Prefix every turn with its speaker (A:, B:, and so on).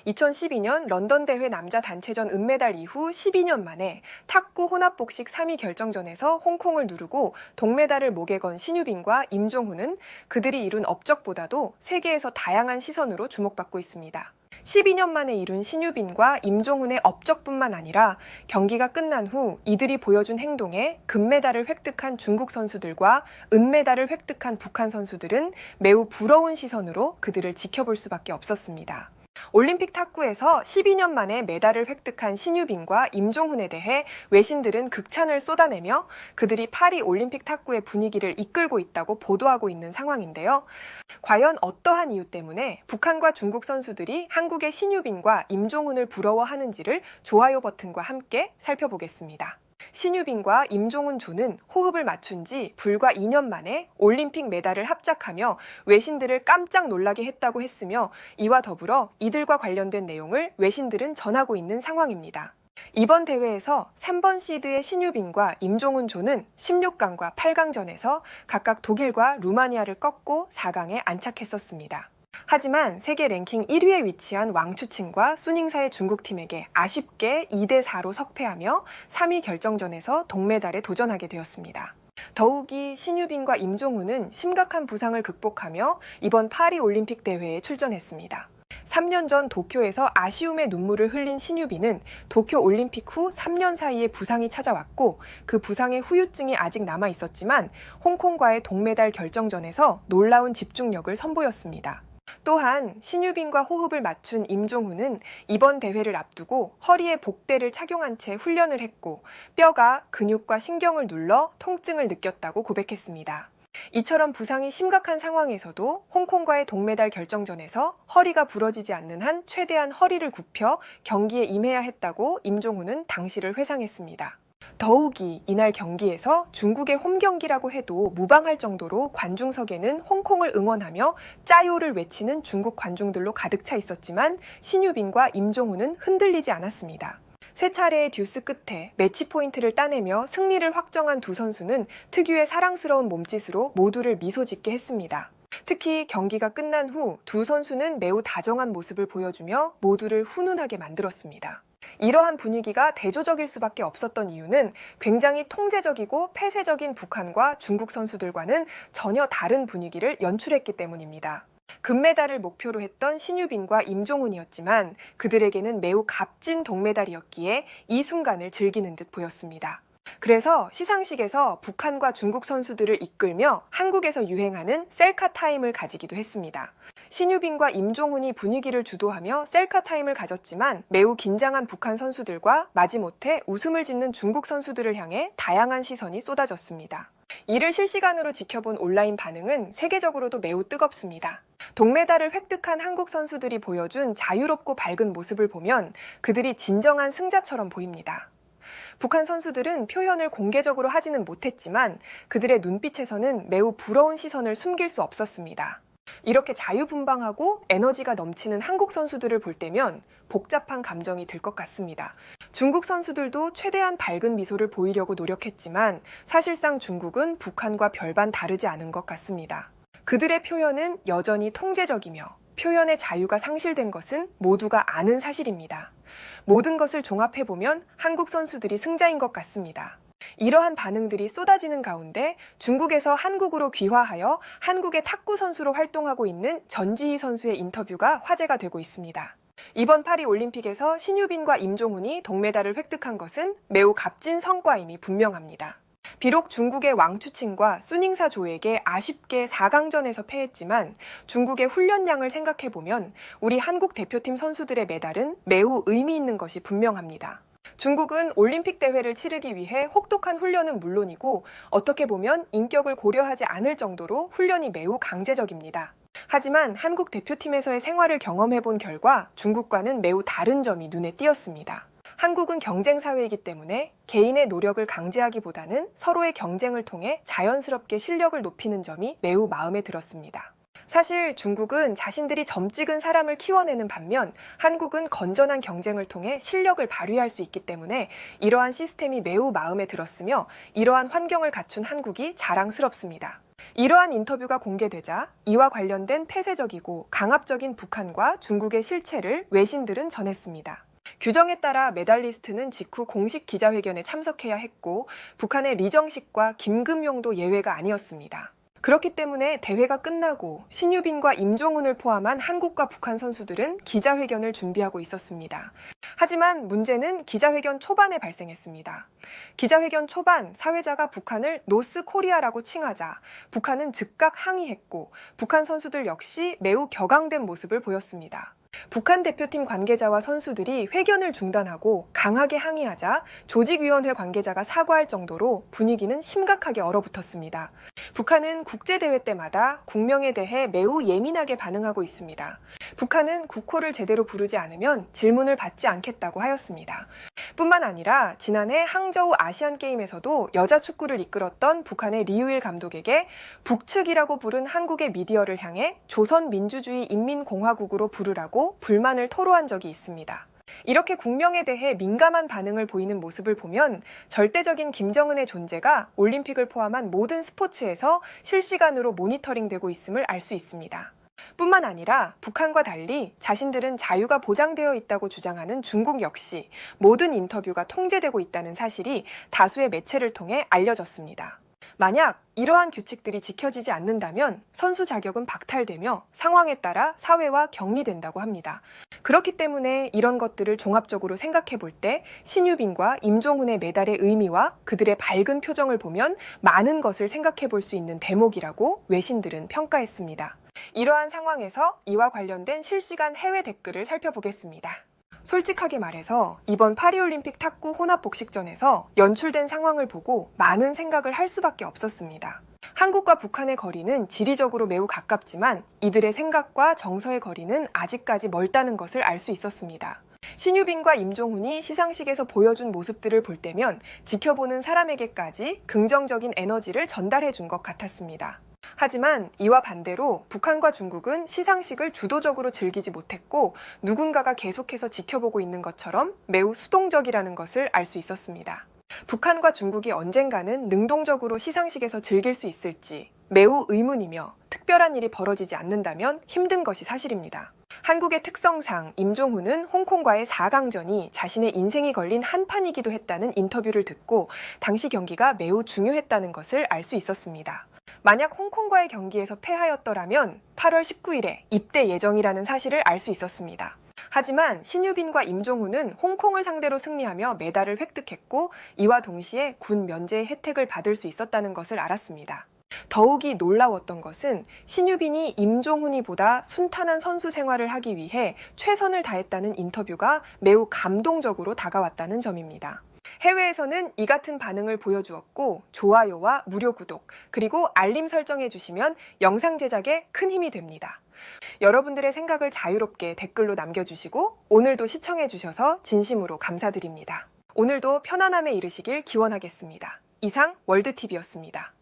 A: 2012년 런던 대회 남자 단체전 은메달 이후 12년 만에 탁구 혼합복식 3위 결정전에서 홍콩을 누르고 동메달을 목에 건 신유빈과 임종훈은 그들이 이룬 업적보다도 세계에서 다양한 시선으로 주목받고 있습니다. 12년 만에 이룬 신유빈과 임종훈의 업적뿐만 아니라 경기가 끝난 후 이들이 보여준 행동에 금메달을 획득한 중국 선수들과 은메달을 획득한 북한 선수들은 매우 부러운 시선으로 그들을 지켜볼 수밖에 없었습니다. 올림픽 탁구에서 12년 만에 메달을 획득한 신유빈과 임종훈에 대해 외신들은 극찬을 쏟아내며 그들이 파리 올림픽 탁구의 분위기를 이끌고 있다고 보도하고 있는 상황인데요. 과연 어떠한 이유 때문에 북한과 중국 선수들이 한국의 신유빈과 임종훈을 부러워하는지를 좋아요 버튼과 함께 살펴보겠습니다. 신유빈과 임종훈 조는 호흡을 맞춘 지 불과 2년 만에 올림픽 메달을 합작하며 외신들을 깜짝 놀라게 했다고 했으며 이와 더불어 이들과 관련된 내용을 외신들은 전하고 있는 상황입니다. 이번 대회에서 3번 시드의 신유빈과 임종훈 조는 16강과 8강전에서 각각 독일과 루마니아를 꺾고 4강에 안착했었습니다. 하지만 세계 랭킹 1위에 위치한 왕추칭과 수닝사의 중국팀에게 아쉽게 2대4로 석패하며 3위 결정전에서 동메달에 도전하게 되었습니다. 더욱이 신유빈과 임종훈은 심각한 부상을 극복하며 이번 파리 올림픽 대회에 출전했습니다. 3년 전 도쿄에서 아쉬움의 눈물을 흘린 신유빈은 도쿄 올림픽 후 3년 사이에 부상이 찾아왔고 그 부상의 후유증이 아직 남아 있었지만 홍콩과의 동메달 결정전에서 놀라운 집중력을 선보였습니다. 또한 신유빈과 호흡을 맞춘 임종훈은 이번 대회를 앞두고 허리에 복대를 착용한 채 훈련을 했고 뼈가 근육과 신경을 눌러 통증을 느꼈다고 고백했습니다. 이처럼 부상이 심각한 상황에서도 홍콩과의 동메달 결정전에서 허리가 부러지지 않는 한 최대한 허리를 굽혀 경기에 임해야 했다고 임종훈은 당시를 회상했습니다. 더욱이 이날 경기에서 중국의 홈 경기라고 해도 무방할 정도로 관중석에는 홍콩을 응원하며 짜요를 외치는 중국 관중들로 가득 차 있었지만 신유빈과 임종훈은 흔들리지 않았습니다. 세 차례의 듀스 끝에 매치 포인트를 따내며 승리를 확정한 두 선수는 특유의 사랑스러운 몸짓으로 모두를 미소 짓게 했습니다. 특히 경기가 끝난 후 두 선수는 매우 다정한 모습을 보여주며 모두를 훈훈하게 만들었습니다. 이러한 분위기가 대조적일 수밖에 없었던 이유는 굉장히 통제적이고 폐쇄적인 북한과 중국 선수들과는 전혀 다른 분위기를 연출했기 때문입니다. 금메달을 목표로 했던 신유빈과 임종훈이었지만 그들에게는 매우 값진 동메달이었기에 이 순간을 즐기는 듯 보였습니다. 그래서 시상식에서 북한과 중국 선수들을 이끌며 한국에서 유행하는 셀카 타임을 가지기도 했습니다. 신유빈과 임종훈이 분위기를 주도하며 셀카 타임을 가졌지만 매우 긴장한 북한 선수들과 마지못해 웃음을 짓는 중국 선수들을 향해 다양한 시선이 쏟아졌습니다. 이를 실시간으로 지켜본 온라인 반응은 세계적으로도 매우 뜨겁습니다. 동메달을 획득한 한국 선수들이 보여준 자유롭고 밝은 모습을 보면 그들이 진정한 승자처럼 보입니다. 북한 선수들은 표현을 공개적으로 하지는 못했지만 그들의 눈빛에서는 매우 부러운 시선을 숨길 수 없었습니다. 이렇게 자유분방하고 에너지가 넘치는 한국 선수들을 볼 때면 복잡한 감정이 들 것 같습니다. 중국 선수들도 최대한 밝은 미소를 보이려고 노력했지만 사실상 중국은 북한과 별반 다르지 않은 것 같습니다. 그들의 표현은 여전히 통제적이며 표현의 자유가 상실된 것은 모두가 아는 사실입니다. 모든 것을 종합해보면 한국 선수들이 승자인 것 같습니다. 이러한 반응들이 쏟아지는 가운데 중국에서 한국으로 귀화하여 한국의 탁구 선수로 활동하고 있는 전지희 선수의 인터뷰가 화제가 되고 있습니다. 이번 파리 올림픽에서 신유빈과 임종훈이 동메달을 획득한 것은 매우 값진 성과임이 분명합니다. 비록 중국의 왕추칭과 수닝사 조에게 아쉽게 4강전에서 패했지만 중국의 훈련량을 생각해보면 우리 한국 대표팀 선수들의 메달은 매우 의미 있는 것이 분명합니다. 중국은 올림픽 대회를 치르기 위해 혹독한 훈련은 물론이고 어떻게 보면 인격을 고려하지 않을 정도로 훈련이 매우 강제적입니다. 하지만 한국 대표팀에서의 생활을 경험해본 결과 중국과는 매우 다른 점이 눈에 띄었습니다. 한국은 경쟁 사회이기 때문에 개인의 노력을 강제하기보다는 서로의 경쟁을 통해 자연스럽게 실력을 높이는 점이 매우 마음에 들었습니다. 사실 중국은 자신들이 점 찍은 사람을 키워내는 반면 한국은 건전한 경쟁을 통해 실력을 발휘할 수 있기 때문에 이러한 시스템이 매우 마음에 들었으며 이러한 환경을 갖춘 한국이 자랑스럽습니다. 이러한 인터뷰가 공개되자 이와 관련된 폐쇄적이고 강압적인 북한과 중국의 실체를 외신들은 전했습니다. 규정에 따라 메달리스트는 직후 공식 기자회견에 참석해야 했고 북한의 리정식과 김금용도 예외가 아니었습니다. 그렇기 때문에 대회가 끝나고 신유빈과 임종훈을 포함한 한국과 북한 선수들은 기자회견을 준비하고 있었습니다. 하지만 문제는 기자회견 초반에 발생했습니다. 기자회견 초반 사회자가 북한을 노스 코리아라고 칭하자 북한은 즉각 항의했고 북한 선수들 역시 매우 격앙된 모습을 보였습니다. 북한 대표팀 관계자와 선수들이 회견을 중단하고 강하게 항의하자 조직위원회 관계자가 사과할 정도로 분위기는 심각하게 얼어붙었습니다. 북한은 국제대회 때마다 국명에 대해 매우 예민하게 반응하고 있습니다. 북한은 국호를 제대로 부르지 않으면 질문을 받지 않겠다고 하였습니다. 뿐만 아니라 지난해 항저우 아시안게임에서도 여자 축구를 이끌었던 북한의 리우일 감독에게 북측이라고 부른 한국의 미디어를 향해 조선민주주의 인민공화국으로 부르라고 불만을 토로한 적이 있습니다. 이렇게 국명에 대해 민감한 반응을 보이는 모습을 보면 절대적인 김정은의 존재가 올림픽을 포함한 모든 스포츠에서 실시간으로 모니터링되고 있음을 알 수 있습니다. 뿐만 아니라 북한과 달리 자신들은 자유가 보장되어 있다고 주장하는 중국 역시 모든 인터뷰가 통제되고 있다는 사실이 다수의 매체를 통해 알려졌습니다. 만약 이러한 규칙들이 지켜지지 않는다면 선수 자격은 박탈되며 상황에 따라 사회와 격리된다고 합니다. 그렇기 때문에 이런 것들을 종합적으로 생각해 볼 때 신유빈과 임종훈의 메달의 의미와 그들의 밝은 표정을 보면 많은 것을 생각해 볼 수 있는 대목이라고 외신들은 평가했습니다. 이러한 상황에서 이와 관련된 실시간 해외 댓글을 살펴보겠습니다. 솔직하게 말해서 이번 파리올림픽 탁구 혼합복식전에서 연출된 상황을 보고 많은 생각을 할 수밖에 없었습니다. 한국과 북한의 거리는 지리적으로 매우 가깝지만 이들의 생각과 정서의 거리는 아직까지 멀다는 것을 알 수 있었습니다. 신유빈과 임종훈이 시상식에서 보여준 모습들을 볼 때면 지켜보는 사람에게까지 긍정적인 에너지를 전달해 준 것 같았습니다. 하지만 이와 반대로 북한과 중국은 시상식을 주도적으로 즐기지 못했고 누군가가 계속해서 지켜보고 있는 것처럼 매우 수동적이라는 것을 알 수 있었습니다. 북한과 중국이 언젠가는 능동적으로 시상식에서 즐길 수 있을지 매우 의문이며 특별한 일이 벌어지지 않는다면 힘든 것이 사실입니다. 한국의 특성상 임종훈은 홍콩과의 4강전이 자신의 인생이 걸린 한판이기도 했다는 인터뷰를 듣고 당시 경기가 매우 중요했다는 것을 알 수 있었습니다. 만약 홍콩과의 경기에서 패하였더라면 8월 19일에 입대 예정이라는 사실을 알 수 있었습니다. 하지만 신유빈과 임종훈은 홍콩을 상대로 승리하며 메달을 획득했고 이와 동시에 군 면제의 혜택을 받을 수 있었다는 것을 알았습니다. 더욱이 놀라웠던 것은 신유빈이 임종훈이보다 순탄한 선수 생활을 하기 위해 최선을 다했다는 인터뷰가 매우 감동적으로 다가왔다는 점입니다. 해외에서는 이 같은 반응을 보여주었고 좋아요와 무료 구독 그리고 알림 설정해 주시면 영상 제작에 큰 힘이 됩니다. 여러분들의 생각을 자유롭게 댓글로 남겨주시고 오늘도 시청해 주셔서 진심으로 감사드립니다. 오늘도 편안함에 이르시길 기원하겠습니다. 이상 월드TV였습니다.